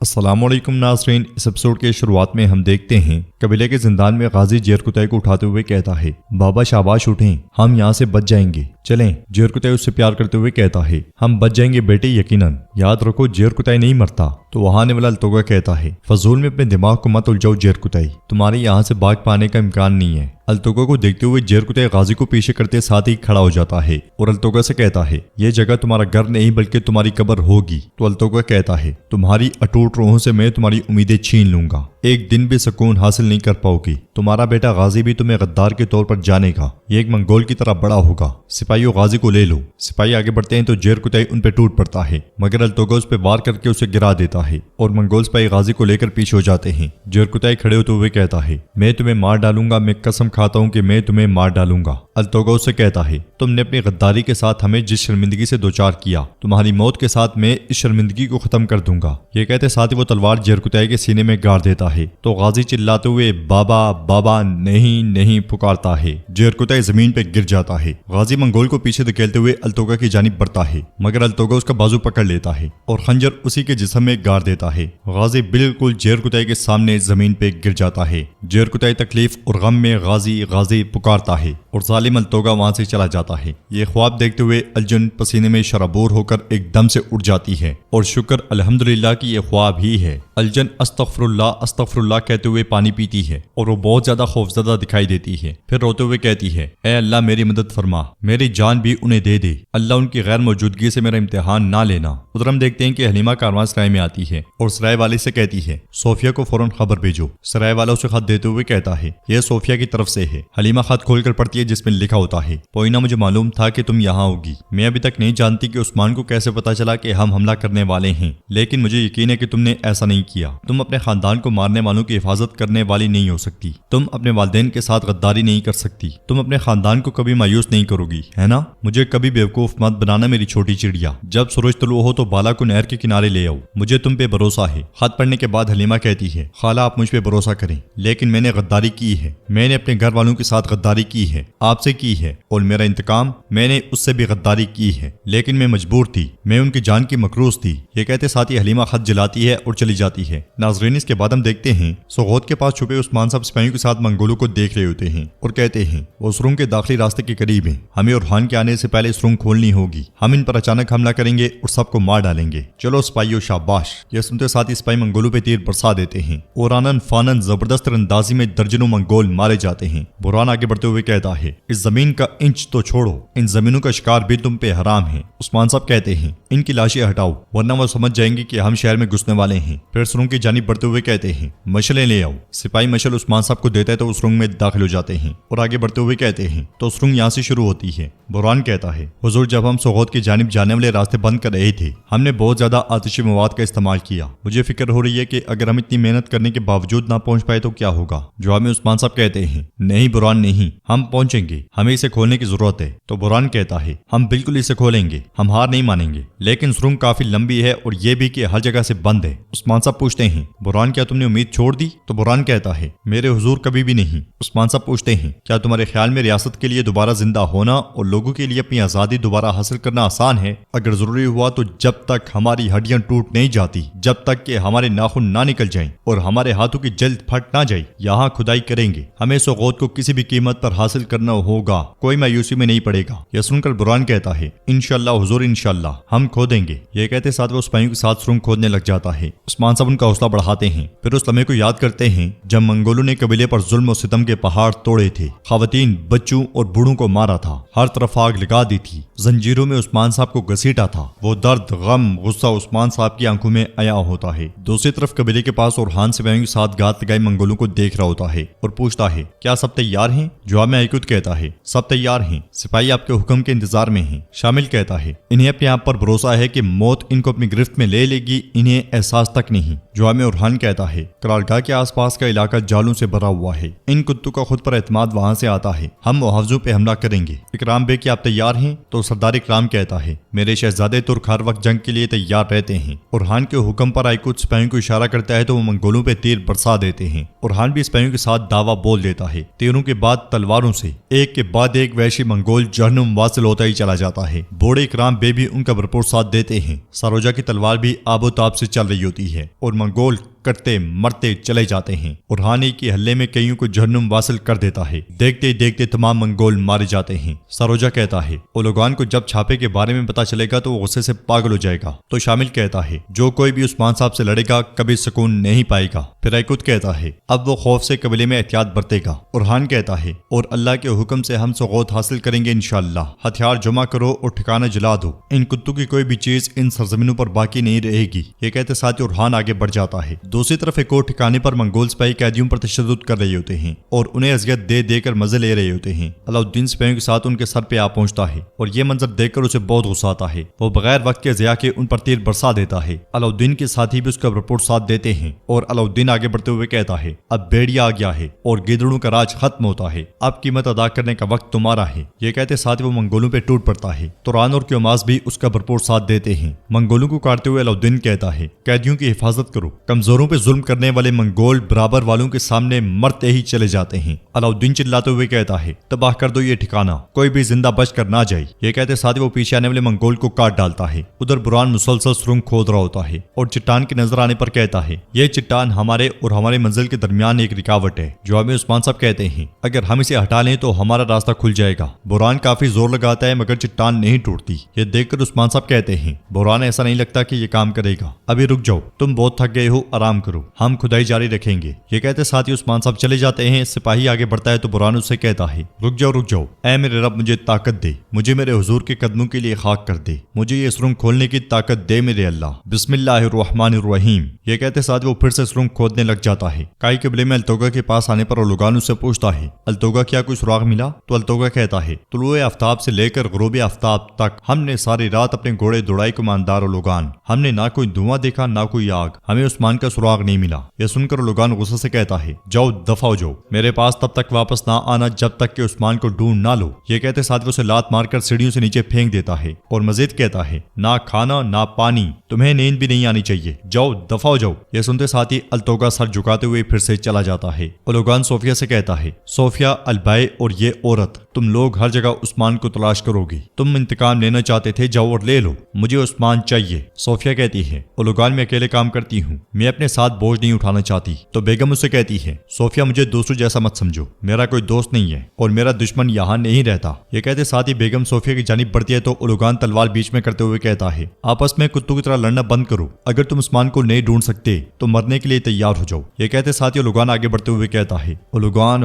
السلام علیکم ناظرین، اس ایپیسوڈ کے شروعات میں ہم دیکھتے ہیں قبیلے کے زندان میں غازی جیرکتائی کو اٹھاتے ہوئے کہتا ہے، بابا شاباش اٹھیں، ہم یہاں سے بچ جائیں گے، چلیں۔ جیرکتائی اس سے پیار کرتے ہوئے کہتا ہے، ہم بچ جائیں گے بیٹے، یقیناً، یاد رکھو جیرکتائی نہیں مرتا۔ تو وہاں آنے والا التوگا کہتا ہے، فضول میں اپنے دماغ کو مت الجھاؤ جیرکتائی، تمہارے یہاں سے بھاگ پانے کا امکان نہیں ہے۔ التوگا کو دیکھتے ہوئے جیرکتائی غازی کو پیچھے کرتے ساتھ ہی کھڑا ہو جاتا ہے اور التوگا سے کہتا ہے، یہ جگہ تمہارا گھر نہیں بلکہ تمہاری قبر ہوگی۔ تو التوگا کہتا ہے، تمہاری اٹوٹ روحوں سے میں تمہاری امیدیں چھین لوں گا، ایک دن بھی سکون حاصل نہیں کر پاؤ گی، تمہارا بیٹا غازی بھی تمہیں غدار کے طور پر جانے گا، یہ ایک منگول کی طرح بڑا ہوگا، سپاہیوں غازی کو لے لو۔ سپاہی آگے بڑھتے ہیں تو جیرکتائی ان پہ ٹوٹ پڑتا ہے، مگر التوگا اس پہ وار کر کے اسے گرا دیتا ہے اور منگول سپاہی غازی کو لے کر پیچھے ہو جاتے ہیں۔ جیرکتائی کھڑے ہوتے ہوئے کہتا ہے، میں تمہیں مار ڈالوں گا، میں قسم کھاتا ہوں کہ میں تمہیں مار ڈالوں گا۔ التوگا اس سے کہتا ہے، تم نے اپنی غداری کے ساتھ ہمیں جس شرمندگی سے دوچار کیا، تمہاری موت کے ساتھ میں اس شرمندگی کو ختم کر دوں گا۔ یہ کہتے ساتھ ہی وہ تلوار جیرکتائی کے سینے میں گاڑ دیتا ہے تو غازی چلاتے ہوئے بابا بابا نہیں نہیں پکارتا ہے۔ جیرکتائی زمین پہ گر جاتا ہے۔ غازی منگول کو پیچھے دھکیلتے ہوئے التوگا کی جانب بڑھتا ہے، مگر التوگا اس کا بازو پکڑ لیتا ہے اور خنجر اسی کے جسم میں گاڑ دیتا ہے۔ غازی بالکل جیرکتائی کے سامنے زمین پہ گر جاتا ہے۔ جیرکتائی تکلیف اور غم میں غازی غازی پکارتا ہے اور ظالم التوگا وہاں سے چلا جاتا ہے۔ یہ خواب دیکھتے ہوئے الجن پسینے میں شرابور ہو کر ایک دم سے اٹھ جاتی ہے اور شکر الحمدللہ کہ یہ خواب ہی ہے۔ الجن استغفر اللہ کہتے ہوئے پانی پیتی ہے اور وہ بہت زیادہ خوفزدہ دکھائی دیتی ہے، پھر روتے ہوئے کہتی ہے، اے اللہ میری مدد فرما، میری جان بھی انہیں دے دے، اللہ ان کی غیر موجودگی سے میرا امتحان نہ لینا۔ ادھر ہم دیکھتے ہیں کہ حلیمہ کاروان سرائے میں آتی ہے اور سرائے والے سے کہتی ہے، صوفیہ کو فوراً خبر بھیجو۔ سرائے والا اسے خط دیتے ہوئے کہتا ہے، یہ صوفیہ کی طرف سے ہے۔ حلیمہ خط کھول کر پڑھتی ہے جس میں لکھا ہوتا ہے، پوئینہ مجھے معلوم تھا کہ تم یہاں ہوگی، میں ابھی تک نہیں جانتی کہ عثمان کو کیسے پتا چلا کہ ہم حملہ کرنے والے ہیں، لیکن مجھے یقین ہے کہ تم نے ایسا نہیں کیا۔ تم اپنے خاندان کو مارنے والوں کی حفاظت کرنے والی نہیں ہو سکتی، تم اپنے والدین کے ساتھ غداری نہیں کر سکتی، تم اپنے خاندان کو کبھی مایوس نہیں کرو گی، ہے نا؟ مجھے کبھی بیوقوف مت بنانا میری چھوٹی چڑیا، جب سورج طلوع ہو تو بالا کو نہر کے کنارے لے آؤ، مجھے تم پہ بھروسہ ہے۔ خط پڑھنے کے بعد حلیمہ کہتی ہے، خالہ آپ مجھ پہ بھروسہ کریں، لیکن میں نے غداری کی ہے، میں نے اپنے گھر والوں کے ساتھ غداری کی ہے، آپ سے کی ہے، اور میرا انتقام میں نے اس سے بھی غداری کی ہے، لیکن میں مجبور تھی، میں ان کی جان کی مکروز تھی۔ یہ کہتے ساتھ ہی حلیمہ خط جلاتی ہے اور چلی جاتی ہے۔ ناظرین اس کے بعد ہم دیکھتے ہیں سوغوت کے پاس چھپے عثمان صاحب سپاہیوں کے ساتھ منگولوں کو دیکھ رہے ہوتے ہیں اور کہتے ہیں، وہ سرنگ کے داخلی راستے کے قریب ہیں، ہمیں اورحان کے آنے سے پہلے سرنگ کھولنی ہوگی، ہم ان پر اچانک حملہ کریں گے اور سب کو مار ڈالیں گے، چلو سپاہیوں شاباش۔ یہ سنتے ساتھ ہی سپاہی منگولوں پہ تیر برسا دیتے ہیں اور آنن فانن زبردست اندازی میں درجنوں منگول مارے جاتے ہیں۔ برہان آگے بڑھتے ہوئے کہتا ہے، اس زمین کا انچ تو چھوڑو، ان زمینوں کا شکار بھی تم پہ حرام ہے۔ عثمان صاحب کہتے ہیں، ان کی لاشیں ہٹاؤ ورنہ وہ سمجھ جائیں گے کہ ہم شہر میں گھسنے والے ہیں۔ پھر سرنگ کی جانب بڑھتے ہوئے کہتے ہیں، مشلیں لے آؤ۔ سپاہی مشل عثمان صاحب کو دیتا ہے تو اس سرنگ میں داخل ہو جاتے ہیں اور آگے بڑھتے ہوئے کہتے ہیں، تو سرنگ یہاں سے شروع ہوتی ہے۔ برہان کہتا ہے، حضور جب ہم سوغوت کی جانب جانے والے راستے بند کر رہے تھے، ہم نے بہت زیادہ آتشی مواد کا استعمال کیا، مجھے فکر ہو رہی ہے کہ اگر ہم اتنی محنت کرنے کے باوجود نہ پہنچ پائے تو کیا ہوگا؟ جواب میں عثمان صاحب کہتے ہیں، نہیں برہان نہیں، ہم پہنچیں گے، ہمیں اسے کھولنے کی ضرورت ہے۔ تو برہان کہتا ہے، ہم بالکل اسے کھولیں گے، ہم ہار نہیں مانیں گے، لیکن سرنگ کافی لمبی ہے اور یہ بھی کہ ہر جگہ سے بند ہے۔ عثمان صاحب پوچھتے ہیں، برہان کیا تم نے امید چھوڑ دی؟ تو برہان کہتا ہے، میرے حضور کبھی بھی نہیں۔ عثمان صاحب پوچھتے ہیں، کیا تمہارے خیال میں ریاست کے لیے دوبارہ زندہ ہونا اور لوگوں کے لیے اپنی آزادی دوبارہ حاصل کرنا آسان ہے؟ اگر ضروری ہوا تو جب تک ہماری ہڈیاں ٹوٹ نہیں جاتی، جب تک کہ ہمارے ناخن نہ نکل جائیں اور ہمارے ہاتھوں کی جلد پھٹ نہ جائے، یہاں کھدائی کریں گے، ہمیں سوغوت کو کسی بھی قیمت پر حاصل کرنا ہوگا، کوئی مایوسی میں نہیں پڑے گا۔ یہ سن کر برہان کہتا ہے، انشاءاللہ حضور انشاءاللہ ہم کھودیں گے۔ یہ کہتے ساتھ وہ سپاہیوں کے ساتھ سرنگ کھودنے لگ جاتا ہے۔ عثمان صاحب ان کا حوصلہ بڑھاتے ہیں، پھر اس لمحے کو یاد کرتے ہیں جب منگولوں نے قبیلے پر ظلم و ستم کے پہاڑ توڑے تھے، خواتین بچوں اور بوڑھوں کو مارا تھا، ہر طرف آگ لگا دی تھی، زنجیروں میں عثمان صاحب کو گھسیٹا تھا۔ وہ درد غم غصہ عثمان صاحب کی آنکھوں میں عیاں ہوتا ہے۔ دوسری طرف قبیلے کے پاس اورحان سپاہیوں کے ساتھ گھات لگائے منگولوں کو دیکھ رہا ہوتا ہے اور پوچھتا ہے، کیا سب تیار ہیں؟ جواب میں ایکوت کہتا ہے، سب تیار ہیں، سپاہی آپ کے حکم کے انتظار میں ہیں۔ شامل کہتا ہے، انہیں اپنے آپ پر بھروسہ ہے کہ موت ان کو اپنی گرفت میں لے لے گی، انہیں احساس تک نہیں۔ جواب میں اورحان کہتا ہے، قرارگاہ کے آس پاس کا علاقہ جالوں سے بھرا ہوا ہے، ان کتوں کا خود پر اعتماد وہاں سے آتا ہے، ہم محافظوں پہ حملہ کریں گے۔ اکرام بیگ کہ آپ تیار ہیں؟ تو سردار اکرام کہتا ہے میرے شہزادے ترک ہر وقت جنگ کے لیے تیار رہتے ہیں۔ اورحان کے حکم پر آئیکوٹ سپاہیوں کو اشارہ کرتا ہے تو وہ منگولوں پہ تیر برسا دیتے ہیں۔ اورحان بھی سپاہیوں کے ساتھ دعویٰ بول دیتا ہے۔ تیروں کے بعد تلواروں سے ایک کے بعد ایک وحشی منگول جہنم واصل ہوتا ہی چلا جاتا ہے۔ بوڑھے اکرام بے بھی ان کا بھرپور ساتھ دیتے ہیں۔ ساروجا کی تلوار بھی آب و تاب سے چل رہی ہوتی ہے اور منگول کرتے مرتے چلے جاتے ہیں۔ اورحان کی حلے میں کئیوں کو جہنم واصل کر دیتا ہے۔ دیکھتے دیکھتے تمام منگول مارے جاتے ہیں۔ ساروجا کہتا ہے اولوگان کو جب چھاپے کے بارے میں پتا چلے گا تو وہ غصے سے پاگل ہو جائے گا۔ تو شامل کہتا ہے جو کوئی بھی عثمان صاحب سے لڑے گا کبھی سکون نہیں پائے گا۔ پھر ایکوت کہتا ہے اب وہ خوف سے قبیلے میں احتیاط برتے گا۔ اورحان کہتا ہے اور اللہ کے حکم سے ہم سغوت حاصل کریں گے انشاءاللہ۔ ہتھیار جمع کرو اور ٹھکانہ جلا دو۔ ان کتوں کی کوئی بھی چیز ان سرزمینوں پر باقی نہیں رہے گی۔ یہ کہتے ساتھ اورحان آگے بڑھ جاتا ہے۔ دوسری طرف ایک اور ٹھکانے پر منگول سپاہی قیدیوں پر تشدد کر رہے ہوتے ہیں اور انہیں اذیت دے دے کر مزے لے رہے ہوتے ہیں۔ علاؤالدین سپاہیوں کے ساتھ ان کے سر پہ آ پہنچتا ہے اور یہ منظر دیکھ کر اسے بہت غصہ آتا ہے۔ وہ بغیر وقت کے ضیاع کے ان پر تیر برسا دیتا ہے۔ علاؤالدین کے ساتھی بھی اس کا بھرپور ساتھ دیتے ہیں اور علاؤالدین آگے بڑھتے ہوئے کہتا ہے اب بیڑیا آ گیا ہے اور گیدڑوں کا راج ختم ہوتا ہے۔ اب قیمت ادا کرنے کا وقت تمہارا ہے۔ یہ کہتے ساتھ وہ منگولوں پہ ٹوٹ پڑتا ہے۔ توران اور کیوماس بھی اس کا بھرپور ساتھ دیتے ہیں۔ منگولوں کو کاٹتے ہوئے علاؤالدین کہتا ہے قیدیوں کی حفاظت کرو۔ کمزوروں پہ ظلم کرنے والے منگول برابر والوں کے سامنے مرتے ہی چلے جاتے ہیں۔ علاؤالدین چلاتے ہوئے کہتا ہے تباہ کر دو یہ ٹھکانہ، کوئی بھی زندہ بچ کر نہ جائے۔ یہ کہتے ساتھ وہ پیچھے آنے والے منگول کو کاٹ ڈالتا ہے۔ ادھر بران مسلسل سرنگ کھود رہا ہوتا ہے اور چٹان کے نظر آنے پر کہتا ہے یہ چٹان ہمارے اور ہمارے منزل کے درمیان ایک رکاوٹ ہے۔ جواب میں عثمان صاحب کہتے ہیں اگر ہم اسے ہٹا لیں تو ہمارا راستہ کھل جائے گا۔ بران کافی زور لگاتا ہے مگر چٹان نہیں ٹوٹتی۔ یہ دیکھ کر عثمان صاحب کہتے ہیں بران ایسا نہیں لگتا کہ یہ کام کرے گا، ابھی رک جاؤ، تم بہت تھک گئے ہو، آرام کرو، ہم کھدائی جاری رکھیں گے۔ یہ کہتے ساتھ ہی عثمان صاحب چلے جاتے ہیں۔ سپاہی آگے بڑھتا ہے تو بران اسے کہتا ہے رک جاؤ، اے میرے رب مجھے طاقت دے، مجھے میرے حضور کے قدموں کے لیے خاک کر دے، مجھے یہ سرنگ کھولنے کی طاقت دے میرے اللہ، بسم اللہ الرحمن الرحیم۔ یہ کہتے ساتھ وہ پھر سے سرنگ کھودنے لگ جاتا ہے۔ کائی قبیلے میں التوگا کے پاس آنے پر اولوگان اس سے پوچھتا ہے التوگا کیا کوئی سراغ ملا؟ تو التوگا کہتا ہے طلوع آفتاب سے لے کر غروب آفتاب تک ہم نے ساری رات اپنے گھوڑے دوڑائے کماندار اولوگان، ہم نے نہ کوئی دھواں دیکھا نہ کوئی آگ، ہمیں عثمان کا سراغ نہیں ملا۔ یہ سن کر اولوگان غصے سے کہتا ہے جاؤ دفع ہو جاؤ، میرے پاس تب تک واپس نہ آنا جب تک کہ عثمان کو ڈھونڈ نہ لو۔ یہ کہتے ساتھ وہ اسے لات مار کر سیڑھیوں سے نیچے پھینک دیتا ہے اور مزید کہتا ہے نہ کھانا نہ پانی، تمہیں نیند بھی نہیں آنی چاہیے، جاؤ دفع ہو جاؤ۔ یہ سنتے ساتھ ہی التوگا سر جھکاتے ہوئے پھر سے چلا جاتا ہے۔ اولوگان صوفیہ سے کہتا ہے صوفیہ، البائے اور یہ عورت، تم لوگ ہر جگہ عثمان کو تلاش کرو گی، تم انتقام لینا چاہتے تھے، جاؤ اور لے لو، مجھے عثمان چاہیے۔ صوفیہ کہتی ہے اولوگان میں اکیلے کام کرتی ہوں، میں اپنے ساتھ بوجھ نہیں اٹھانا چاہتی۔ تو بیگم اسے کہتی ہے صوفیہ مجھے دوستوں جیسا مت سمجھو، میرا کوئی دوست نہیں ہے اور میرا دشمن یہاں نہیں رہتا۔ یہ کہتے ساتھ ہی بیگم صوفیہ کی جانب بڑھتی ہے تو اولوگان تلوار بیچ میں کرتے ہوئے کہتا ہے آپس میں کتوں کی طرح لڑنا بند کرو، اگر تم عثمان کو نہیں ڈھونڈ سکتے تو مرنے کے لیے تیار ہو جاؤ۔ یہ کہتے ساتھ ہی اولوگان آگے بڑھتے ہوئے کہتا ہے اولوگان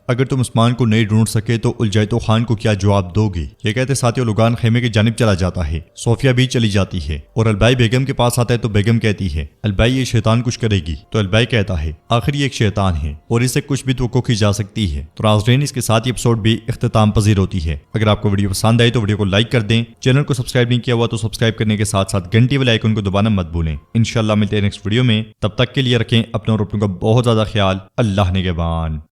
اگر تم عثمان کو نہیں ڈھونڈ سکے تو الجیتو خان کو کیا جواب دو گے؟ یہ کہتے ساتھ ہی اولوگان خیمے کی جانب چلا جاتا ہے۔ صوفیہ بھی چلی جاتی ہے اور البائی بیگم کے پاس آتا ہے تو بیگم کہتی ہے البائی یہ شیطان کچھ کرے گی؟ تو البائی کہتا ہے آخر یہ ایک شیطان ہے اور اسے کچھ بھی توقع کی جا سکتی ہے۔ تو ناظرین اس کے ساتھ یہ ایپیسوڈ بھی اختتام پذیر ہوتی ہے۔ اگر آپ کو ویڈیو پسند آئی تو ویڈیو کو لائک کر دیں، چینل کو سبسکرائب نہیں کیا ہوا تو سبسکرائب کرنے کے ساتھ ساتھ گھنٹی والے آئیکن کو دبانا مت بھولیں۔ انشاءاللہ ملتے ہیں نیکسٹ ویڈیو میں، تب تک کے لیے رکھیں اپنے اور اپنوں کا بہت زیادہ خیال۔ اللہ نگہبان۔